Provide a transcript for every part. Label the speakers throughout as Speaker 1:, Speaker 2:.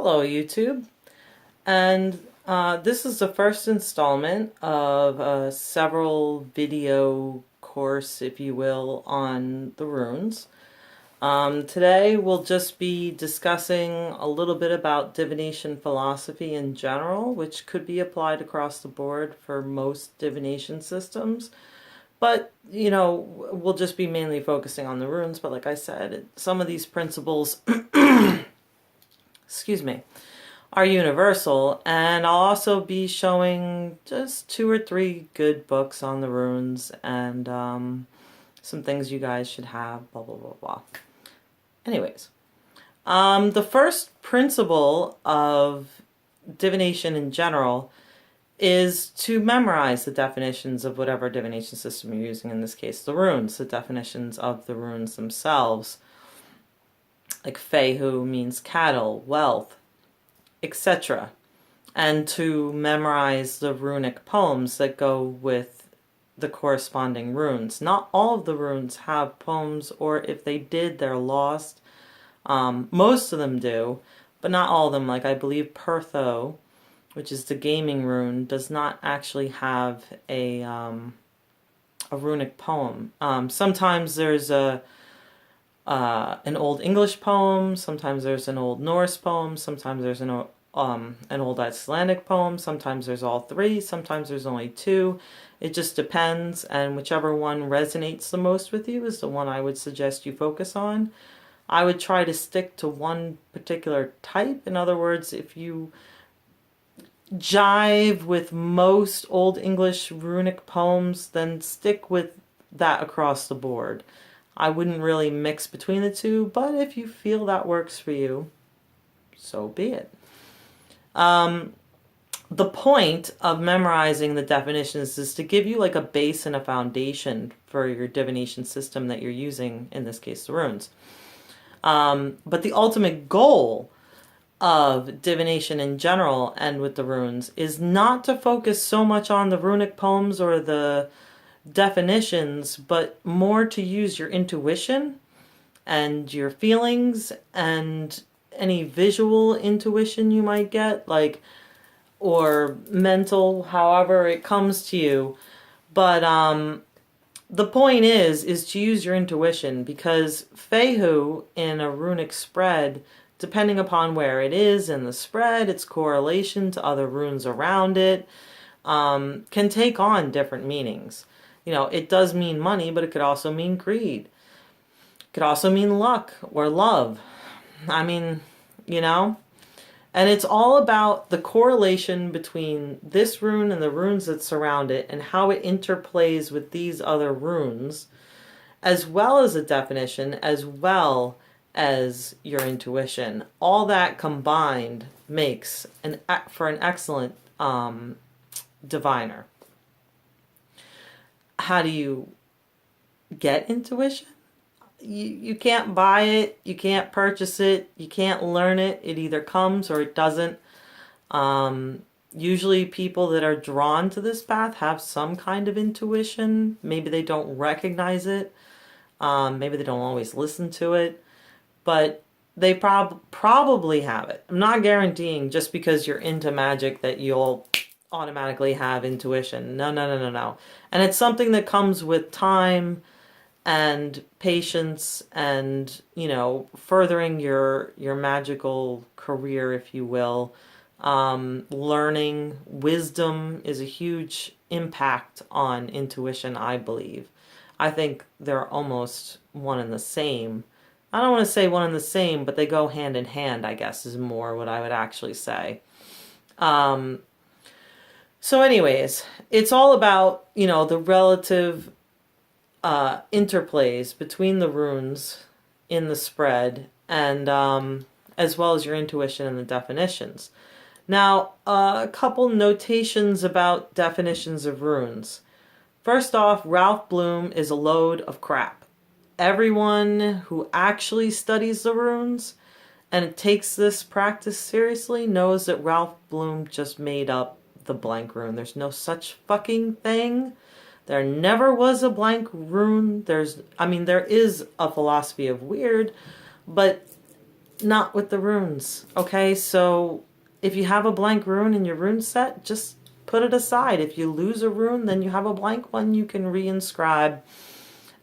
Speaker 1: Hello YouTube, and this is the first installment of a several video course, if you will, on the runes. Today we'll just be discussing a little bit about divination philosophy in general, which could be applied across the board for most divination systems. But, we'll just be mainly focusing on the runes. But like I said, some of these principles excuse me, are universal, and I'll also be showing just 2 or 3 good books on the runes and some things you guys should have, blah, blah, blah, blah. Anyways, the first principle of divination in general is to memorize the definitions of whatever divination system you're using, in this case the runes, the definitions of the runes themselves. Like Fehu means cattle, wealth, etc. And to memorize the runic poems that go with the corresponding runes. Not all of the runes have poems, or if they did, they're lost. Most of them do, but not all of them. Like I believe Pertho, which is the gaming rune, does not actually have a runic poem. Sometimes there's an Old English poem, sometimes there's an Old Norse poem, sometimes there's an Old Icelandic poem, sometimes there's all three, sometimes there's only two. It just depends, and whichever one resonates the most with you is the one I would suggest you focus on. I would try to stick to one particular type. In other words, if you jive with most Old English runic poems, then stick with that across the board. I wouldn't really mix between the two, but if you feel that works for you, so be it. The point of memorizing the definitions is to give you like a base and a foundation for your divination system that you're using, in this case the runes. But the ultimate goal of divination in general, and with the runes, is not to focus so much on the runic poems or the definitions, but more to use your intuition and your feelings and any visual intuition you might get, like, or mental, however it comes to you. But the point is to use your intuition, because Fehu in a runic spread, depending upon where it is in the spread, its correlation to other runes around it, can take on different meanings. It does mean money, but it could also mean greed. It could also mean luck or love. And it's all about the correlation between this rune and the runes that surround it, and how it interplays with these other runes, as well as a definition, as well as your intuition. All that combined makes for an excellent diviner. How do you get intuition? You can't buy it, you can't purchase it, you can't learn it. It either comes or it doesn't. Usually people that are drawn to this path have some kind of intuition. Maybe they don't recognize it. Maybe they don't always listen to it. But they probably have it. I'm not guaranteeing just because you're into magic that you'll automatically have intuition. No. And it's something that comes with time and patience and, furthering your magical career, if you will. Learning, wisdom is a huge impact on intuition, I believe. I think they're almost one and the same. I don't want to say one and the same, but they go hand in hand, I guess, is more what I would actually say. So anyways, it's all about, the relative interplays between the runes in the spread, and as well as your intuition and the definitions. Now, a couple notations about definitions of runes. First off, Ralph Bloom is a load of crap. Everyone who actually studies the runes and takes this practice seriously knows that Ralph Bloom just made up the blank rune. There's no such fucking thing. There never was a blank rune. There is a philosophy of weird, but not with the runes. Okay, so if you have a blank rune in your rune set, just put it aside. If you lose a rune, then you have a blank one you can reinscribe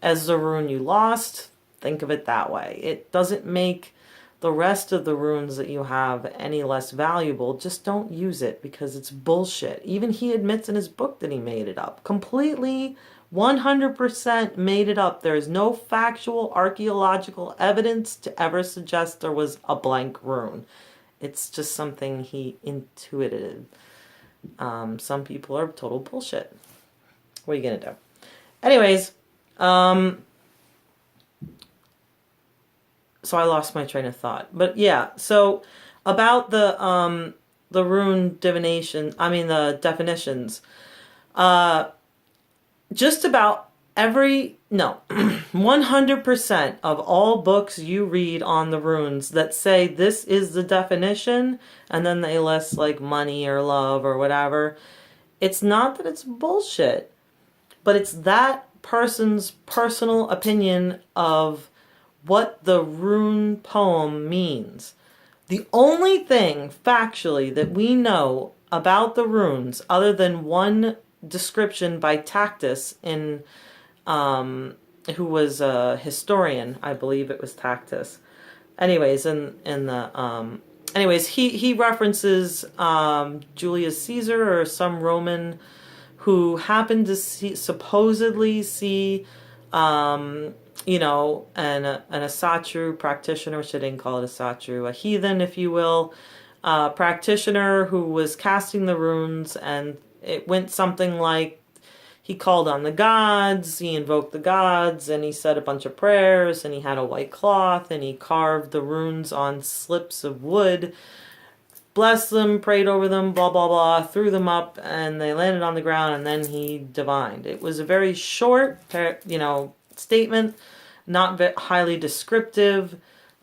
Speaker 1: as the rune you lost. Think of it that way. It doesn't make the rest of the runes that you have any less valuable. Just don't use it because it's bullshit. Even he admits in his book that he made it up. Completely 100% made it up. There is no factual archaeological evidence to ever suggest there was a blank rune. It's just something he intuited. Some people are total bullshit. What are you gonna do? Anyways, so I lost my train of thought. But yeah, so about the rune divination, I mean the definitions. Just about 100% of all books you read on the runes that say this is the definition, and then they list like money or love or whatever, it's not that it's bullshit, but it's that person's personal opinion of what the rune poem means. The only thing factually that we know about the runes, other than one description by Tacitus in who was a historian, I believe it was Tacitus. Anyways, he references Julius Caesar or some Roman who happened to supposedly see an asatru practitioner, which I didn't call it asatru, a heathen, if you will, practitioner who was casting the runes, and it went something like he called on the gods, he invoked the gods, and he said a bunch of prayers, and he had a white cloth, and he carved the runes on slips of wood, blessed them, prayed over them, blah, blah, blah, threw them up, and they landed on the ground, and then he divined. It was a very short, statement, not highly descriptive.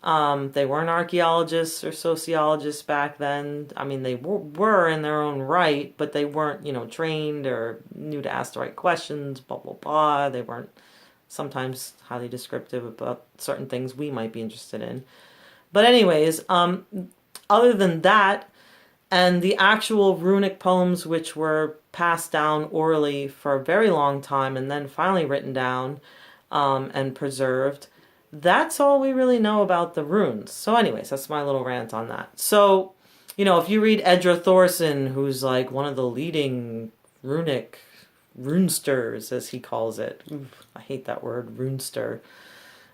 Speaker 1: They weren't archaeologists or sociologists back then. I mean, they were in their own right, but they weren't, trained or knew to ask the right questions, blah, blah, blah. They weren't sometimes highly descriptive about certain things we might be interested in. But anyways, other than that, and the actual runic poems, which were passed down orally for a very long time and then finally written down and preserved, that's all we really know about the runes. So anyways, that's my little rant on that. So, if you read Edra Thorson, who's like one of the leading runesters, as he calls it. Oof, I hate that word, runester.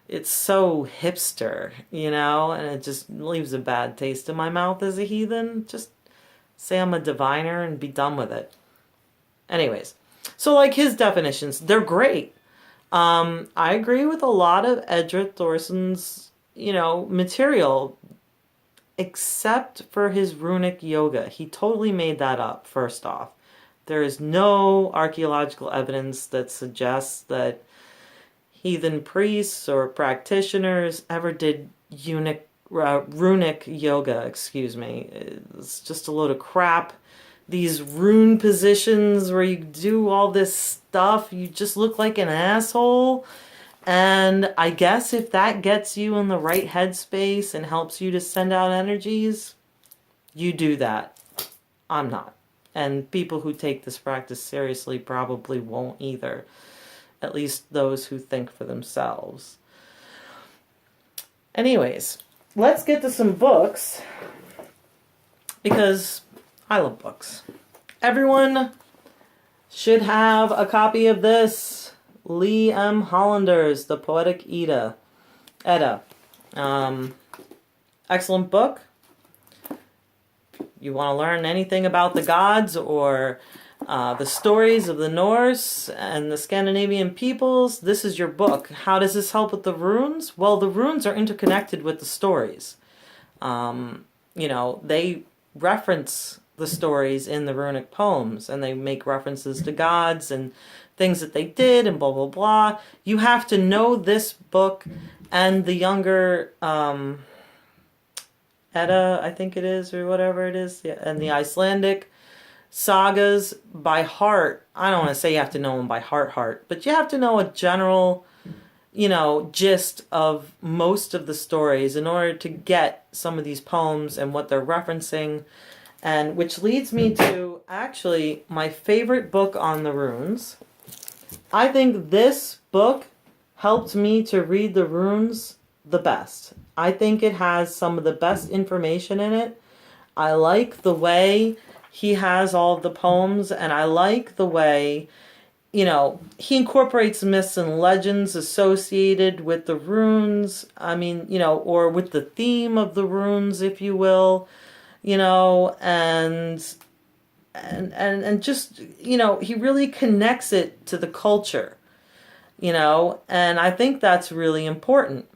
Speaker 1: It's so hipster, and it just leaves a bad taste in my mouth as a heathen. Just say I'm a diviner and be done with it. Anyways, so like his definitions, they're great. I agree with a lot of Edra Thorson's, material, except for his runic yoga. He totally made that up, first off. There is no archaeological evidence that suggests that heathen priests or practitioners ever did runic yoga, It's just a load of crap. These rune positions where you do all this stuff, you just look like an asshole. And I guess if that gets you in the right headspace and helps you to send out energies, you do that. I'm not. And people who take this practice seriously probably won't either. At least those who think for themselves. Anyways, let's get to some books, because I love books. Everyone should have a copy of this. Lee M. Hollander's The Poetic Edda. Excellent book. You want to learn anything about the gods or the stories of the Norse and the Scandinavian peoples, this is your book. How does this help with the runes? Well, the runes are interconnected with the stories. They reference the stories in the runic poems, and they make references to gods and things that they did and blah, blah, blah. You have to know this book and the younger Edda, I think it is, or whatever it is, and the Icelandic sagas by heart. I don't want to say you have to know them by heart, but you have to know a general, gist of most of the stories in order to get some of these poems and what they're referencing. And which leads me to actually my favorite book on the runes. I think this book helped me to read the runes the best. I think it has some of the best information in it. I like the way he has all of the poems, and I like the way, he incorporates myths and legends associated with the runes. I mean, or with the theme of the runes, if you will, and just, he really connects it to the culture, and I think that's really important.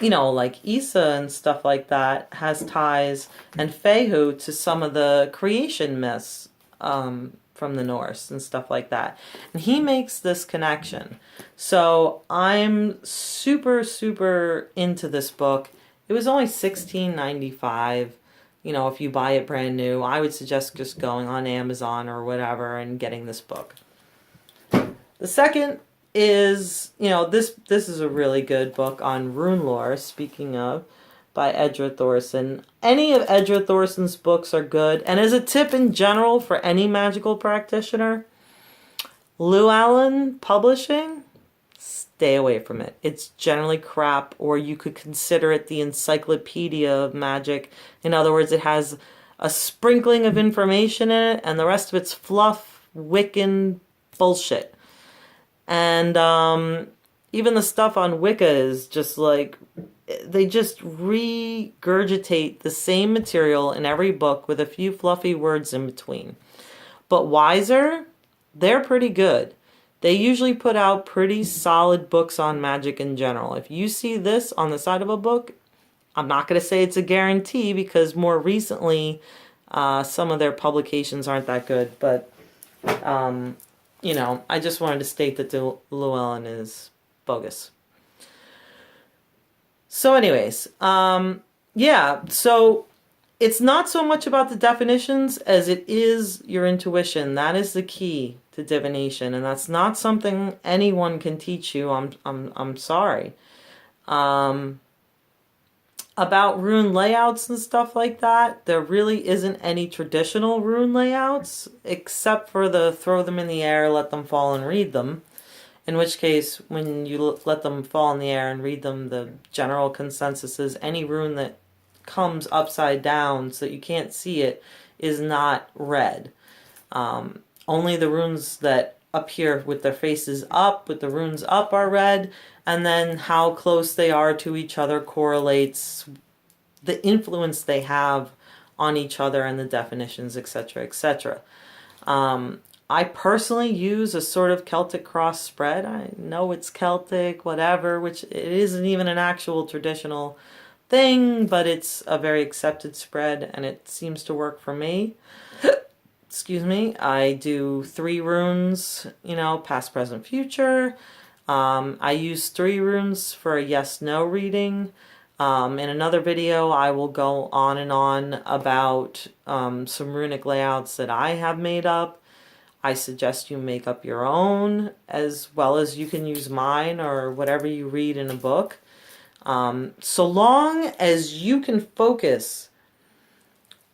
Speaker 1: Like Isa and stuff like that has ties, and Fehu, to some of the creation myths from the Norse and stuff like that. And he makes this connection. So I'm super, super into this book. It was only $16.95. If you buy it brand new, I would suggest just going on Amazon or whatever and getting this book. The second is, this is a really good book on rune lore, speaking of, by Edra Thorson. Any of Edra Thorson's books are good. And as a tip in general for any magical practitioner, Llewellyn Publishing, stay away from it. It's generally crap, or you could consider it the encyclopedia of magic. In other words, it has a sprinkling of information in it, and the rest of it's fluff, Wiccan bullshit. And even the stuff on Wicca is just like, they just regurgitate the same material in every book with a few fluffy words in between. But Wiser, they're pretty good. They usually put out pretty solid books on magic in general. If you see this on the side of a book, I'm not going to say it's a guarantee, because more recently some of their publications aren't that good. But, I just wanted to state that the Llewellyn is bogus. So anyways, so it's not so much about the definitions as it is your intuition. That is the key to divination, and that's not something anyone can teach you. I'm sorry. About rune layouts and stuff like that, there really isn't any traditional rune layouts, except for the throw them in the air, let them fall and read them. In which case, when you let them fall in the air and read them, the general consensus is any rune that comes upside down so that you can't see it is not red. Only the runes that appear with their faces up, with the runes up, are red, and then how close they are to each other correlates the influence they have on each other and the definitions, etc., etc. I personally use a sort of Celtic cross spread. I know it's Celtic, whatever, which it isn't even an actual traditional thing, but it's a very accepted spread, and it seems to work for me. Excuse me. I do 3 runes, past, present, future. I use 3 runes for a yes-no reading. In another video, I will go on and on about some runic layouts that I have made up. I suggest you make up your own, as well as you can use mine or whatever you read in a book. So long as you can focus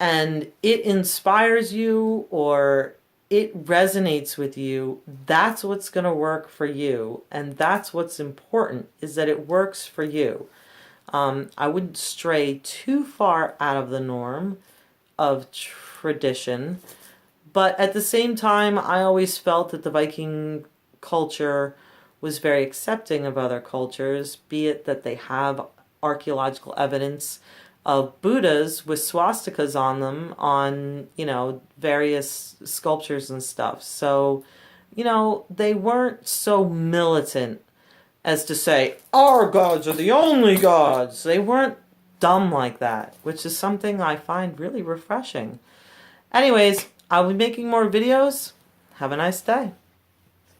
Speaker 1: and it inspires you or it resonates with you, that's what's going to work for you. And that's what's important, is that it works for you. I wouldn't stray too far out of the norm of tradition. But at the same time, I always felt that the Viking culture was very accepting of other cultures, be it that they have archaeological evidence of Buddhas with swastikas on them on, various sculptures and stuff. So, they weren't so militant as to say, our gods are the only gods. They weren't dumb like that, which is something I find really refreshing. Anyways, I'll be making more videos. Have a nice day.